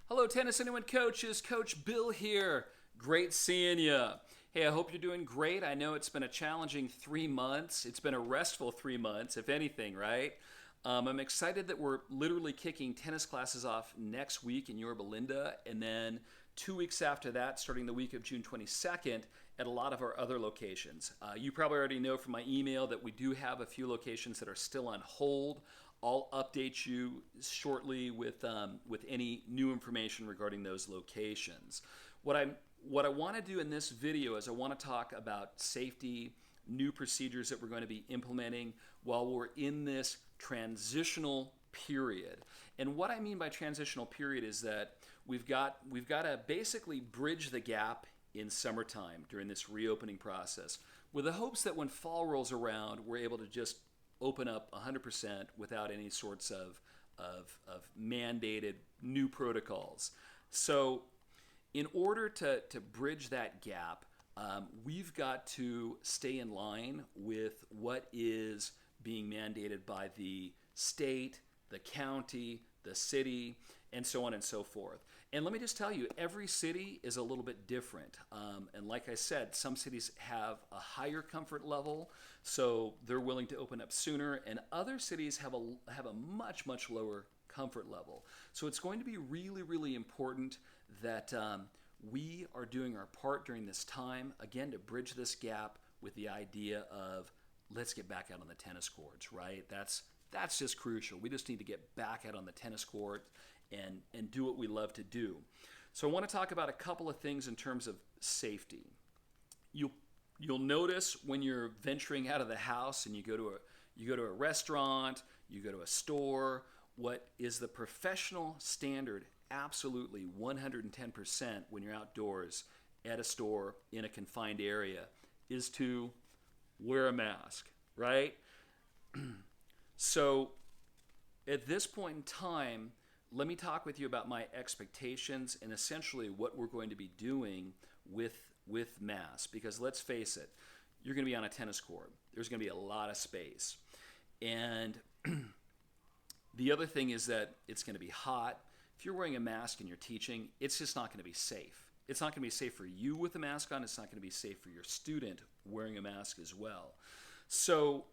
Hello, tennis anyone coaches. Coach Bill here. Great seeing you. Hey, I hope you're doing great. I know it's been a challenging 3 months. It's been a restful 3 months, if anything, right? I'm excited that we're literally kicking tennis classes off next week in Yorba Linda, and then 2 weeks after that, starting the week of June 22nd, at a lot of our other locations. You probably already know from my email that we do have a few locations that are still on hold. I'll update you shortly with any new information regarding those locations. What I want to do in this video is I want to talk about safety, new procedures that we're going to be implementing while we're in this transitional period. And what I mean by transitional period is that we've got to basically bridge the gap in summertime during this reopening process with the hopes that when fall rolls around, we're able to just open up 100% without any sorts of mandated new protocols. So in order to bridge that gap, we've got to stay in line with what is being mandated by the state, the county, the city, and so on and so forth. And let me just tell you, every city is a little bit different. And like I said, some cities have a higher comfort level, so they're willing to open up sooner, and other cities have a much lower comfort level. So it's going to be really, really important that we are doing our part during this time, again, to bridge this gap with the idea of let's get back out on the tennis courts, right? That's just crucial. We just need to get back out on the tennis court and do what we love to do. So I want to talk about a couple of things in terms of safety. You'll notice when you're venturing out of the house and you go to a restaurant, you go to a store, what is the professional standard absolutely 110% when you're outdoors at a store in a confined area is to wear a mask, right? So at this point in time, let me talk with you about my expectations and essentially what we're going to be doing with masks. Because let's face it, you're going to be on a tennis court. There's going to be a lot of space. And the other thing is that it's going to be hot. If you're wearing a mask and you're teaching, it's just not going to be safe. It's not going to be safe for you with a mask on. It's not going to be safe for your student wearing a mask as well. So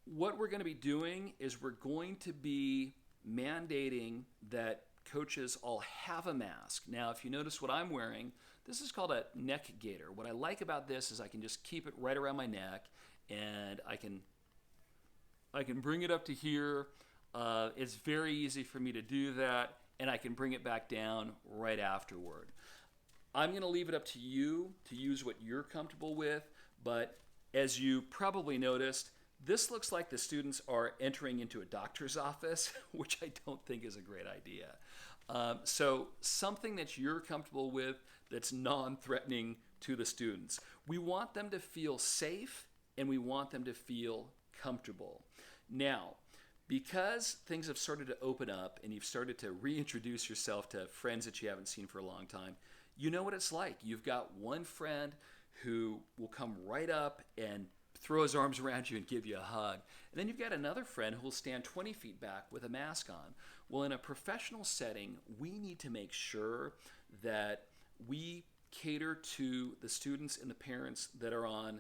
what we're going to be doing is we're going to be mandating that coaches all have a mask. Now, if you notice what I'm wearing, this is called a neck gaiter. What I like about this is I can just keep it right around my neck, and I can bring it up to here. It's very easy for me to do that, and I can bring it back down right afterward. I'm going to leave it up to you to use what you're comfortable with, but as you probably noticed, this looks like the students are entering into a doctor's office, which I don't think is a great idea. So something that you're comfortable with that's non-threatening to the students. We want them to feel safe and we want them to feel comfortable. Now, because things have started to open up and you've started to reintroduce yourself to friends that you haven't seen for a long time, you know what it's like. You've got one friend who will come right up and throw his arms around you and give you a hug. And then you've got another friend who will stand 20 feet back with a mask on. Well, in a professional setting, we need to make sure that we cater to the students and the parents that are on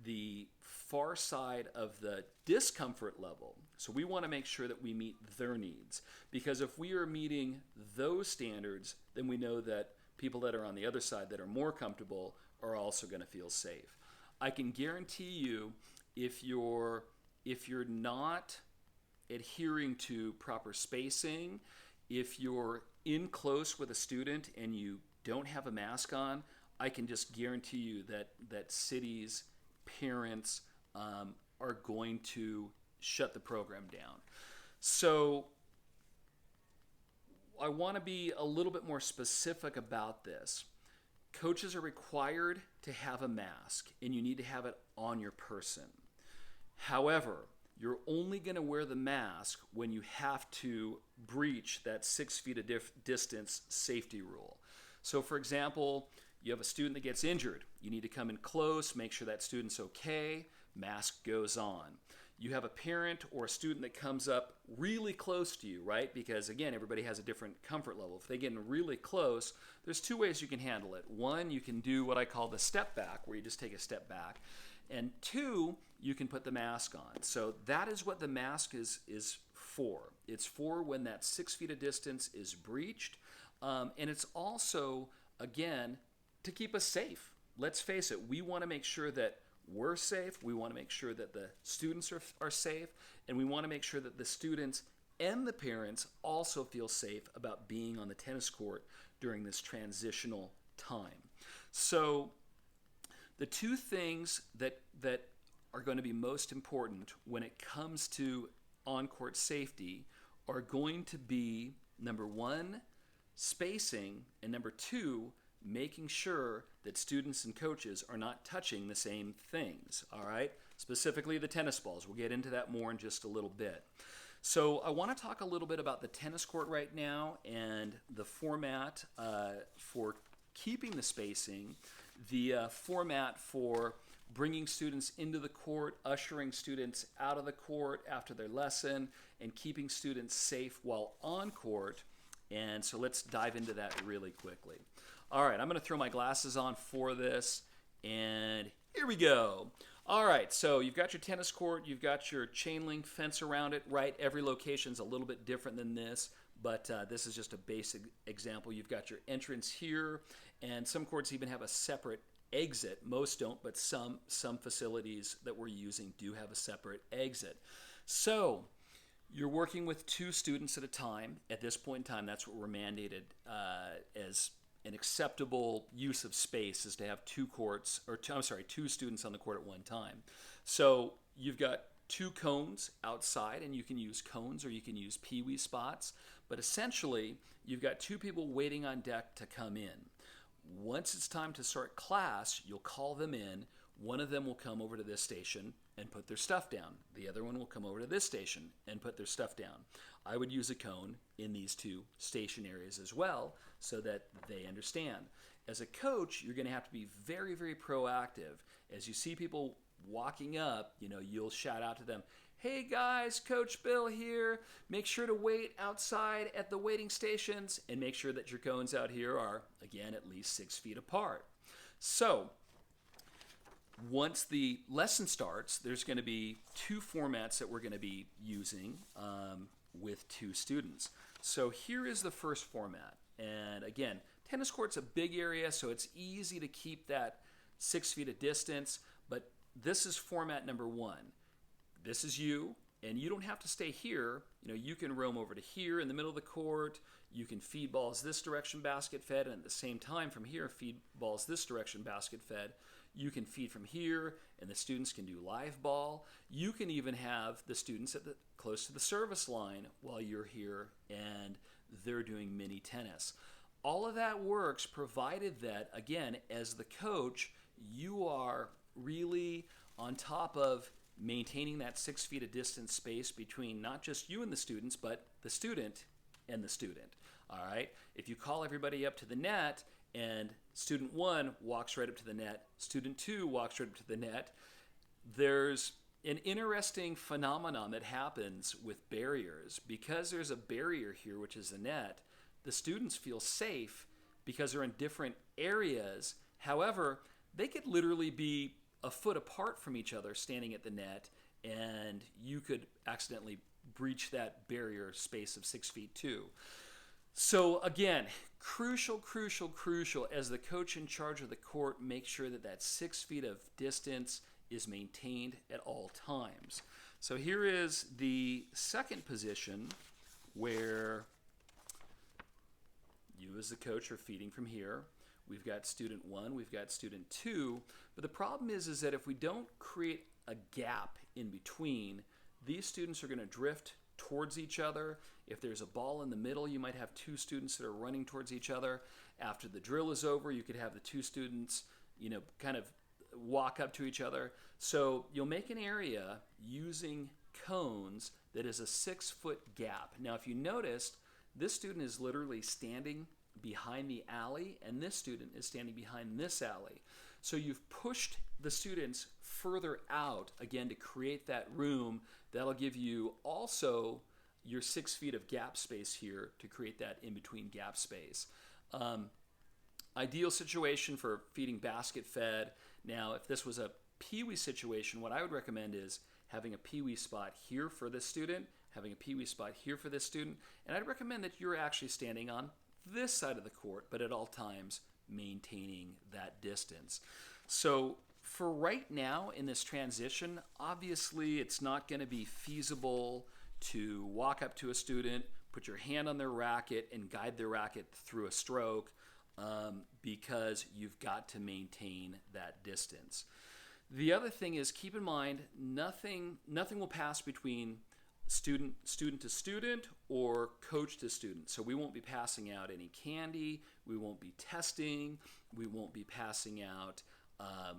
the far side of the discomfort level. So we want to make sure that we meet their needs. Because if we are meeting those standards, then we know that people that are on the other side that are more comfortable are also going to feel safe. I can guarantee you, if you're not adhering to proper spacing, if you're in close with a student and you don't have a mask on, I can just guarantee you that cities, parents are going to shut the program down. So I want to be a little bit more specific about this. Coaches are required to have a mask, and you need to have it on your person. However, you're only going to wear the mask when you have to breach that 6 feet of distance safety rule. So for example, you have a student that gets injured. You need to come in close, make sure that student's okay, mask goes on. you have a parent or a student that comes up really close to you, right? Because again, everybody has a different comfort level. If they get in really close, there's two ways you can handle it. One, you can do what I call the step back, where you just take a step back. And two, you can put the mask on. So that is what the mask is for. It's for when that 6 feet of distance is breached. And it's also, again, to keep us safe. Let's face it, we want to make sure that we're safe. We want to make sure that the students are safe. And we want to make sure that the students and the parents also feel safe about being on the tennis court during this transitional time. So the two things that are going to be most important when it comes to on-court safety are going to be, number one, spacing, and number two, making sure that students and coaches are not touching the same things, all right? Specifically the tennis balls. We'll get into that more in just a little bit. So I want to talk a little bit about the tennis court right now and the format for keeping the spacing, the format for bringing students into the court, ushering students out of the court after their lesson, and keeping students safe while on court. And so let's dive into that really quickly. All right, I'm going to throw my glasses on for this, and here we go. All right, so you've got your tennis court, you've got your chain link fence around it, right? Every location's a little bit different than this, but this is just a basic example. You've got your entrance here, and some courts even have a separate exit. Most don't, but some facilities that we're using do have a separate exit. So you're working with 2 students at a time. At this point in time, that's what we're mandated as an acceptable use of space, is to have 2 students on the court at one time. So you've got 2 cones outside, and you can use cones or you can use peewee spots. But essentially, you've got 2 people waiting on deck to come in. Once it's time to start class, you'll call them in. One of them will come over to this station and put their stuff down. The other one will come over to this station and put their stuff down. I would use a cone in these 2 station areas as well so that they understand. As a coach, you're going to have to be very, very proactive. As you see people walking up, you'll shout out to them, "Hey guys, Coach Bill here. Make sure to wait outside at the waiting stations and make sure that your cones out here are, again, at least 6 feet apart." So once the lesson starts, there's going to be 2 formats that we're going to be using with 2 students. So here is the first format. And again, tennis court's a big area, so it's easy to keep that 6 feet of distance. But this is format number 1. This is you, and you don't have to stay here. You can roam over to here in the middle of the court. You can feed balls this direction, basket fed, and at the same time from here, feed balls this direction, basket fed. You can feed from here, and the students can do live ball. You can even have the students close to the service line while you're here, and they're doing mini tennis. All of that works provided that, again, as the coach, you are really on top of maintaining that 6 feet of distance space between not just you and the students, but the student and the student. All right? If you call everybody up to the net and student 1 walks right up to the net, student 2 walks right up to the net, there's an interesting phenomenon that happens with barriers. Because there's a barrier here, which is the net, the students feel safe because they're in different areas. However, they could literally be a foot apart from each other standing at the net, and you could accidentally breach that barrier space of 6 feet too. So again, crucial as the coach in charge of the court, make sure that that 6 feet of distance is maintained at all times. So here is the second position where you as the coach are feeding from here. We've got student 1, we've got student 2, but the problem is that if we don't create a gap in between, these students are going to drift towards each other. If there's a ball in the middle, you might have 2 students that are running towards each other. After the drill is over, you could have the 2 students, kind of walk up to each other. So you'll make an area using cones that is a 6-foot gap. Now, if you noticed, this student is literally standing behind the alley, and this student is standing behind this alley. So you've pushed the students further out, again, to create that room. That'll give you also your 6 feet of gap space here to create that in-between gap space. Ideal situation for feeding basket fed. Now, if this was a peewee situation, what I would recommend is having a peewee spot here for this student, having a peewee spot here for this student, and I'd recommend that you're actually standing on this side of the court, but at all times maintaining that distance. So for right now in this transition, obviously it's not going to be feasible to walk up to a student, put your hand on their racket, and guide their racket through a stroke because you've got to maintain that distance. The other thing is, keep in mind, nothing will pass between student to student or coach to student. So we won't be passing out any candy, we won't be testing, we won't be passing out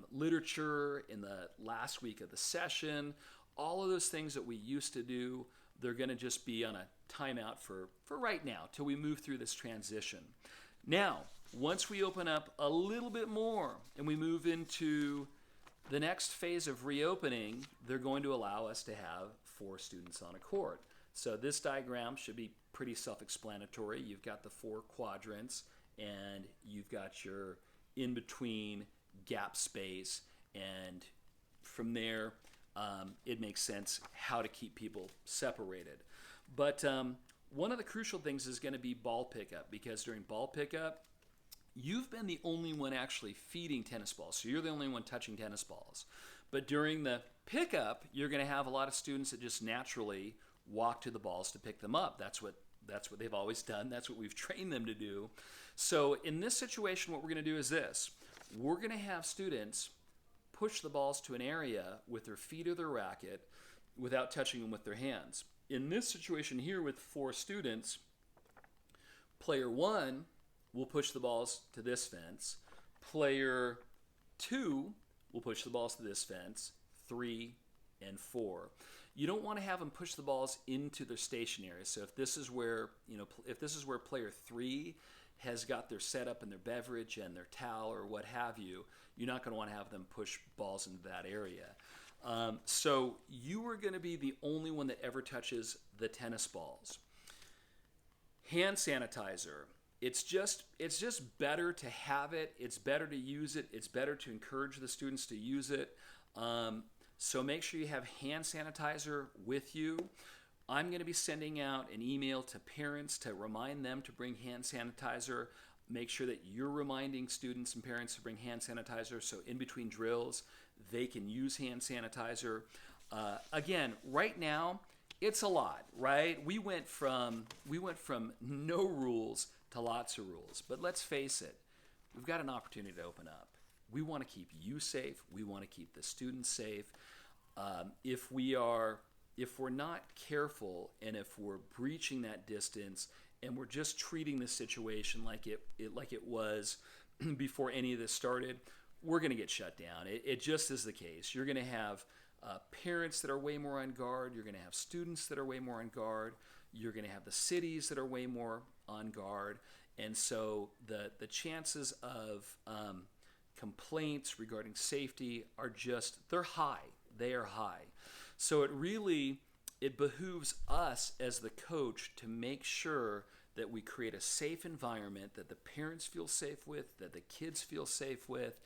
literature in the last week of the session. All of those things that we used to do, they're going to just be on a timeout for right now till we move through this transition. Now, once we open up a little bit more and we move into the next phase of reopening, they're going to allow us to have 4 students on a court. So this diagram should be pretty self-explanatory. You've got the 4 quadrants and you've got your in-between gap space, and from there it makes sense how to keep people separated. But one of the crucial things is going to be ball pickup, because during ball pickup, you've been the only one actually feeding tennis balls, so you're the only one touching tennis balls. But during the pickup, you're going to have a lot of students that just naturally walk to the balls to pick them up. That's what they've always done. That's what we've trained them to do. So in this situation, what we're going to do is this. We're going to have students push the balls to an area with their feet or their racket without touching them with their hands. In this situation here with 4 students, player 1 will push the balls to this fence. Player 2 will push the balls to this fence. 3 and 4. You don't want to have them push the balls into their station area. So if this is where, player 3 has got their setup and their beverage and their towel or what have you, you're not going to want to have them push balls into that area. So you are going to be the only one that ever touches the tennis balls. Hand sanitizer. It's just better to have it. It's better to use it. It's better to encourage the students to use it. So make sure you have hand sanitizer with you. I'm going to be sending out an email to parents to remind them to bring hand sanitizer. Make sure that you're reminding students and parents to bring hand sanitizer, so in between drills they can use hand sanitizer. Again, right now it's a lot, right? We went from no rules to lots of rules, but let's face it, we've got an opportunity to open up. We want to keep you safe. We want to keep the students safe. If we're not careful, and if we're breaching that distance, and we're just treating the situation like it was before any of this started, we're going to get shut down. It just is the case. You're going to have parents that are way more on guard. You're going to have students that are way more on guard. You're going to have the cities that are way more on guard. And so the chances of complaints regarding safety are they're high. They are high. So it behooves us as the coach to make sure that we create a safe environment that the parents feel safe with, that the kids feel safe with.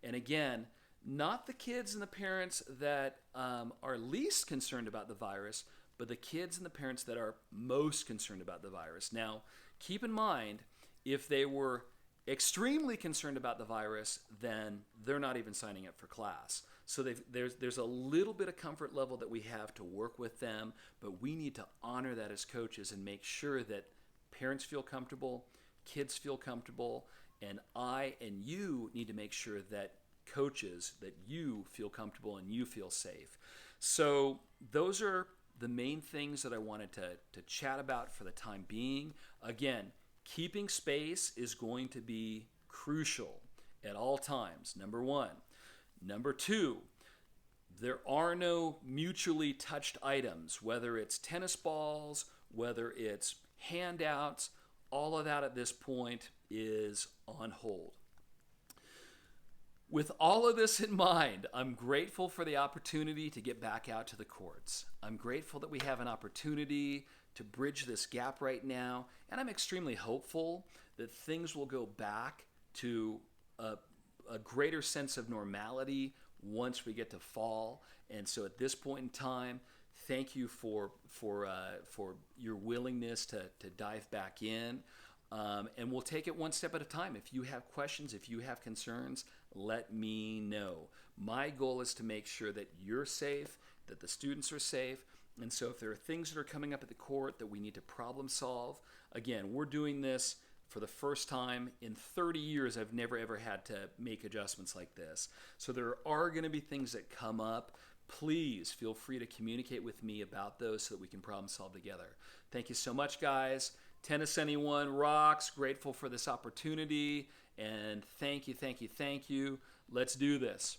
And again, not the kids and the parents that are least concerned about the virus, but the kids and the parents that are most concerned about the virus. Now, keep in mind, if they were extremely concerned about the virus, then they're not even signing up for class. So there's a little bit of comfort level that we have to work with them, but we need to honor that as coaches and make sure that parents feel comfortable, kids feel comfortable, and I and you need to make sure that coaches, that you feel comfortable and you feel safe. So those are the main things that I wanted to chat about for the time being. Again, keeping space is going to be crucial at all times, number 1. Number 2, there are no mutually touched items, whether it's tennis balls, whether it's handouts, all of that at this point is on hold. With all of this in mind, I'm grateful for the opportunity to get back out to the courts. I'm grateful that we have an opportunity to bridge this gap right now, and I'm extremely hopeful that things will go back to a greater sense of normality once we get to fall. And so at this point in time, thank you for your willingness to dive back in. And we'll take it one step at a time. If you have questions, if you have concerns, let me know. My goal is to make sure that you're safe, that the students are safe. And so if there are things that are coming up at the court that we need to problem solve, again, we're doing this for the first time in 30 years. I've never ever had to make adjustments like this. So there are going to be things that come up. Please feel free to communicate with me about those so that we can problem solve together. Thank you so much, guys. Tennis Anyone rocks. Grateful for this opportunity. And thank you, thank you, thank you. Let's do this.